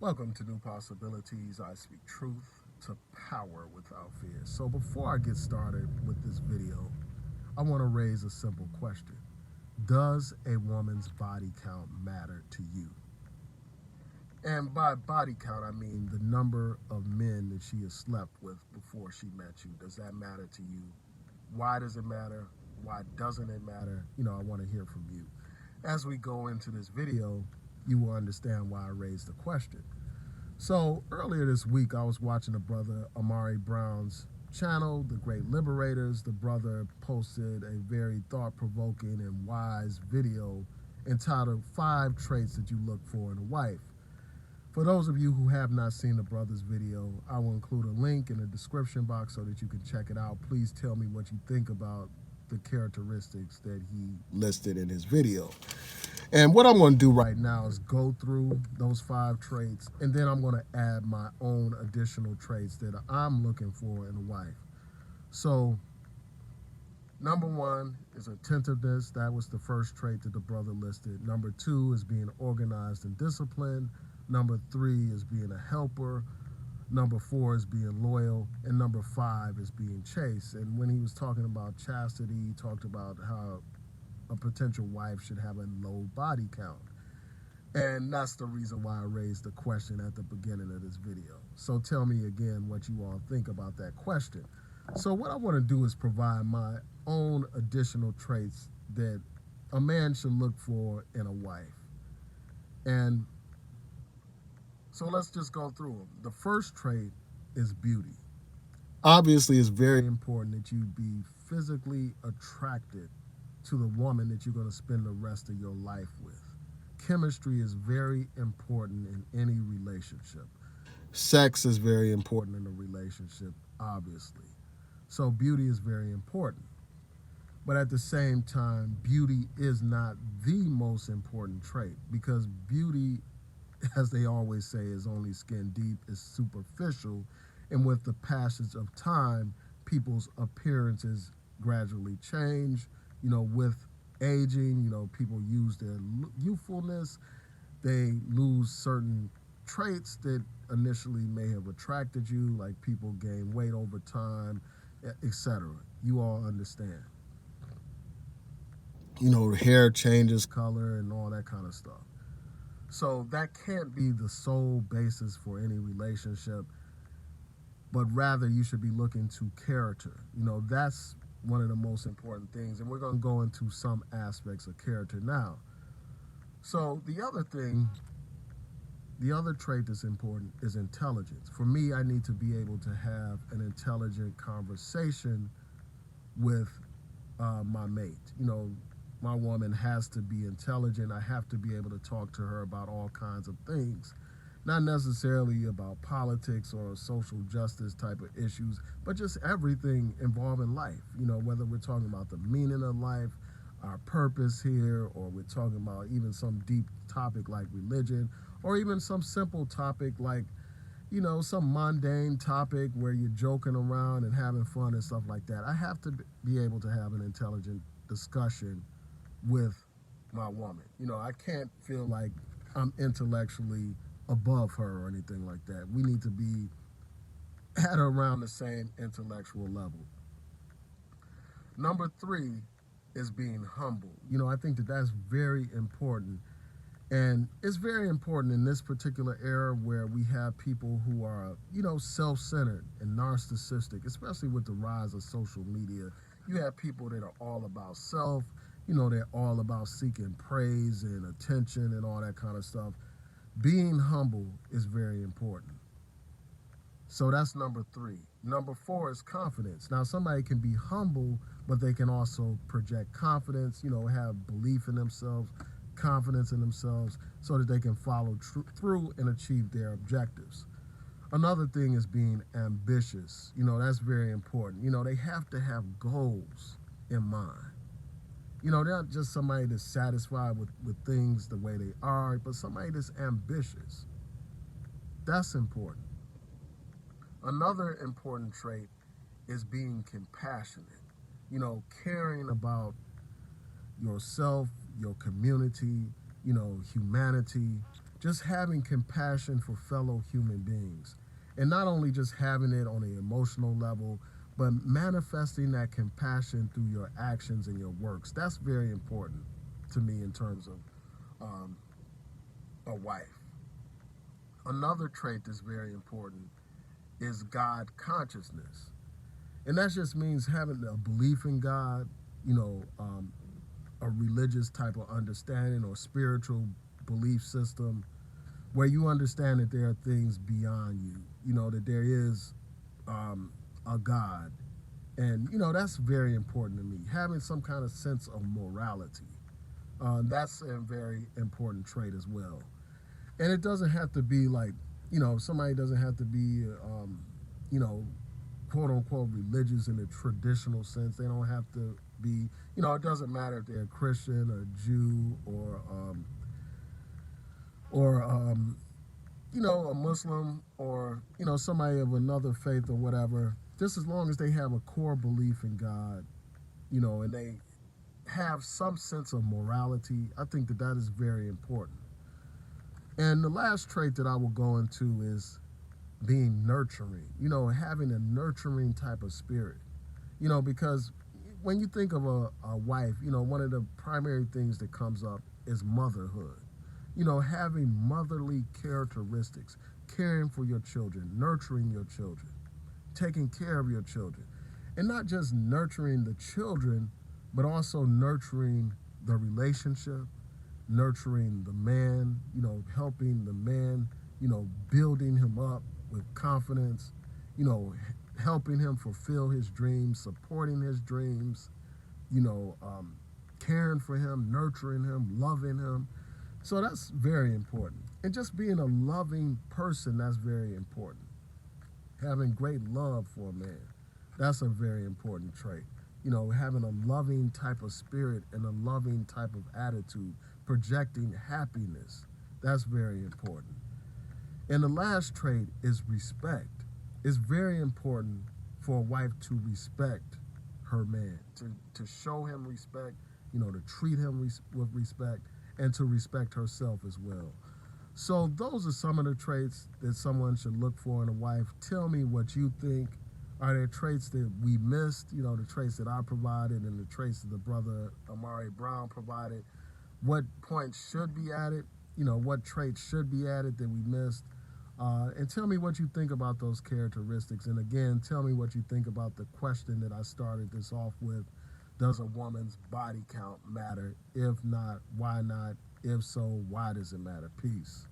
Welcome to New Possibilities. I speak truth to power without fear. So, before I get started with this video, I want to raise a simple question. Does a woman's body count matter to you? And by body count, I mean the number of men that she has slept with before she met you. Does that matter to you? Why does it matter? Why doesn't it matter? I want to hear from you. As we go into this video, you will understand why I raised the question. So earlier this week, I was watching the brother Amari Brown's channel, The Great Liberators. The brother posted a very thought-provoking and wise video entitled 5 Traits That You Look For in a Wife. For those of you who have not seen the brother's video, I will include a link in the description box so that you can check it out. Please tell me what you think about the characteristics that he listed in his video. And what I'm going to do right now is go through those 5 traits, and then I'm going to add my own additional traits that I'm looking for in a wife. So, number 1 is attentiveness. That was the first trait that the brother listed. Number 2 is being organized and disciplined. Number 3 is being a helper. Number 4 is being loyal. And number 5 is being chaste. And when he was talking about chastity, he talked about how a potential wife should have a low body count. And that's the reason why I raised the question at the beginning of this video. So tell me again what you all think about that question. So what I want to do is provide my own additional traits that a man should look for in a wife. And so let's just go through them. The first trait is beauty. Obviously, it's very important that you be physically attracted to the woman that you're going to spend the rest of your life with. Chemistry is very important in any relationship. Sex is very important in a relationship, obviously. So beauty is very important. But at the same time, beauty is not the most important trait, because beauty, as they always say, is only skin deep, is superficial. And with the passage of time, people's appearances gradually change. With aging, people use their youthfulness. They lose certain traits that initially may have attracted you, like people gain weight over time, etc. You all understand. Hair changes color and all that kind of stuff. So that can't be the sole basis for any relationship, but rather you should be looking to character. That's one of the most important things, and we're going to go into some aspects of character now. So the other trait that's important is intelligence. For me, I need to be able to have an intelligent conversation with my mate. My woman has to be intelligent. I have to be able to talk to her about all kinds of things. Not necessarily about politics or social justice type of issues, but just everything involving life. Whether we're talking about the meaning of life, our purpose here, or we're talking about even some deep topic like religion, or even some simple topic like, some mundane topic where you're joking around and having fun and stuff like that. I have to be able to have an intelligent discussion with my woman. I can't feel like I'm intellectually above her or anything like that. We need to be at around the same intellectual level. Number 3 is being humble. I think that that's very important. And it's very important in this particular era where we have people who are, self-centered and narcissistic, especially with the rise of social media. You have people that are all about self, they're all about seeking praise and attention and all that kind of stuff. Being humble is very important. So that's number 3. Number 4 is confidence. Now, somebody can be humble, but they can also project confidence, have belief in themselves, confidence in themselves, so that they can follow through and achieve their objectives. Another thing is being ambitious. That's very important. They have to have goals in mind. They're not just somebody that's satisfied with things the way they are, but somebody that's ambitious. That's important. Another important trait is being compassionate. Caring about yourself, your community, humanity. just having compassion for fellow human beings. And not only just having it on an emotional level, but manifesting that compassion through your actions and your works. That's very important to me in terms of um, a wife. Another trait that's very important is God consciousness. And that just means having a belief in God, you know, a religious type of understanding or spiritual belief system where you understand that there are things beyond you, you know, that there is a God. And, you know, that's very important to me. Having some kind of sense of morality. That's a very important trait as well. And it doesn't have to be like, you know, somebody doesn't have to be, you know, quote unquote religious in the traditional sense. They don't have to be, you know, it doesn't matter if they're a Christian or Jew or you know, a Muslim or, you know, somebody of another faith or whatever. Just as long as they have a core belief in God, you know, and they have some sense of morality, I think that that is very important. And the last trait that I will go into is being nurturing, you know, having a nurturing type of spirit, you know, because when you think of a wife, you know, one of the primary things that comes up is motherhood. You know, having motherly characteristics, caring for your children, nurturing your children, taking care of your children. And not just nurturing the children, but also nurturing the relationship, nurturing the man, you know, helping the man, you know, building him up with confidence, you know, helping him fulfill his dreams, supporting his dreams, you know, caring for him, nurturing him, loving him. So that's very important. And just being a loving person, that's very important. Having great love for a man, that's a very important trait. You know, having a loving type of spirit and a loving type of attitude, projecting happiness, that's very important. And the last trait is respect. It's very important for a wife to respect her man, to show him respect, you know, to treat him with respect, and to respect herself as well. So those are some of the traits that someone should look for in a wife. Tell me what you think. Are there traits that we missed? You know, the traits that I provided and the traits that the brother Amari Brown provided. What points should be added? You know, what traits should be added that we missed? And tell me what you think about those characteristics. And again, tell me what you think about the question that I started this off with. Does a woman's body count matter? If not, why not? If so, why does it matter? Peace.